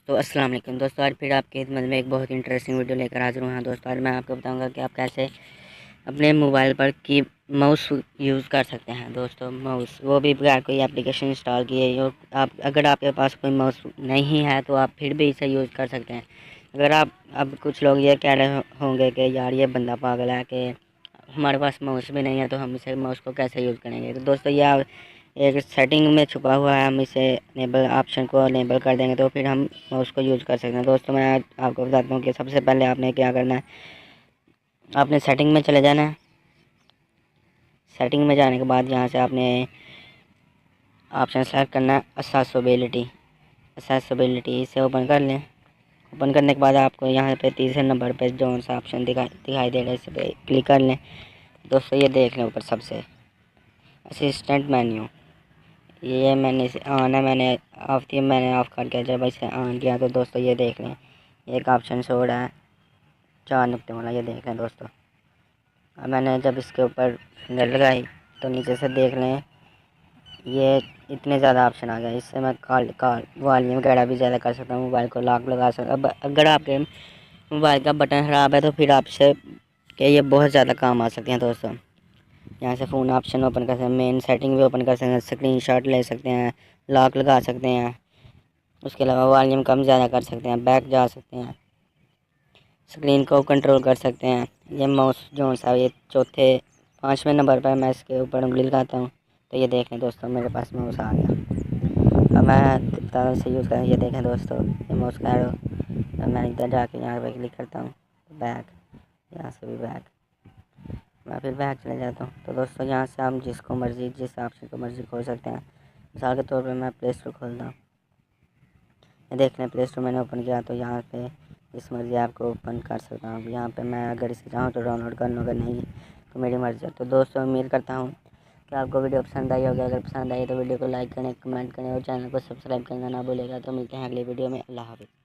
तो अस्सलाम वालेकुम दोस्तों, आज फिर आपके खिदमत में एक बहुत इंटरेस्टिंग वीडियो लेकर हाजिर हूँ। दोस्तों आज मैं आपको बताऊंगा कि आप कैसे अपने मोबाइल पर की माउस यूज़ कर सकते हैं। दोस्तों माउस वो भी बगैर कोई एप्लीकेशन इंस्टॉल किए। और आप अगर आपके पास कोई माउस नहीं है तो आप फिर भी इसे यूज़ कर सकते हैं। अगर आप अब कुछ लोग ये कह रहे होंगे कि यार ये बंदा पागल है कि हमारे पास माउस भी नहीं है तो हम इसे माउस को कैसे यूज़ करेंगे। तो दोस्तों यह एक सेटिंग में छुपा हुआ है, हम इसे अनेबल ऑप्शन को अनेबल कर देंगे तो फिर हम उसको यूज़ कर सकते हैं। दोस्तों मैं आज आपको बताता हूँ कि सबसे पहले आपने क्या करना है। आपने सेटिंग में चले जाना है। सेटिंग में जाने के बाद यहाँ से आपने ऑप्शन सेलेक्ट करना है एक्सेसिबिलिटी इसे ओपन कर लें। ओपन करने के बाद आपको यहाँ पे तीसरे नंबर पे जो सा ऑप्शन दिखाई दे रहा है इस पर क्लिक कर लें। दोस्तों ये देख लें ऊपर सबसे असिस्टेंट मेन्यू, ये मैंने इसे ऑन है, मैंने ऑफ़ करके जब इसे ऑन किया तो दोस्तों ये देख लें एक ऑप्शन शो हो रहा है 4 नुक्ते वाला, ये देख लें दोस्तों। अब मैंने जब इसके ऊपर फिंगर लगाई तो नीचे से देख लें ये इतने ज़्यादा ऑप्शन आ गए। इससे मैं कॉल वॉल्यूम वगैरह भी ज़्यादा कर सकता हूँ, मोबाइल को लॉक लगा सकता। अब अगर आपके मोबाइल का बटन ख़राब है तो फिर आपसे कि ये बहुत ज़्यादा काम आ सकते हैं। दोस्तों यहाँ से फ़ोन ऑप्शन ओपन कर सकते हैं, मेन सेटिंग भी ओपन कर सकते हैं, स्क्रीनशॉट ले सकते हैं, लॉक लगा सकते हैं। उसके अलावा वॉल्यूम कम ज़्यादा कर सकते हैं, बैक जा सकते हैं, स्क्रीन को कंट्रोल कर सकते हैं। ये माउस जो सा ये चौथे 5वें नंबर पर मैं इसके ऊपर उंगली लगाता हूँ तो ये देखें दोस्तों मेरे पास माउस आ गया। अब मैं तरह से यूज़ करें, ये देखें दोस्तों ये माउस का एरो। अब मैं इधर जाके यहाँ पर क्लिक करता हूँ बैक, यहाँ से भी बैक, मैं फिर बैक चले जाता हूँ। तो दोस्तों यहाँ से हम जिस ऑप्शन को मर्ज़ी खोल सकते हैं। मिसाल के तौर पे मैं प्ले स्टोर खोलता हूँ, ये देख लें प्ले स्टोर मैंने ओपन किया तो यहाँ पे इस मर्ज़ी ऐप को ओपन कर सकता हूँ। यहाँ पे मैं अगर इसे चाहूँ तो डाउनलोड कर लूँ, अगर नहीं तो मेरी मर्ज़ी है। तो दोस्तों उम्मीद करता हूँ कि आपको वीडियो पसंद आई होगी। अगर पसंद आई तो वीडियो को लाइक करें, कमेंट करें और चैनल को सब्सक्राइब करना ना भूलेगा। तो मिलते हैं अगली वीडियो में। अल्लाह हाफ़िज़।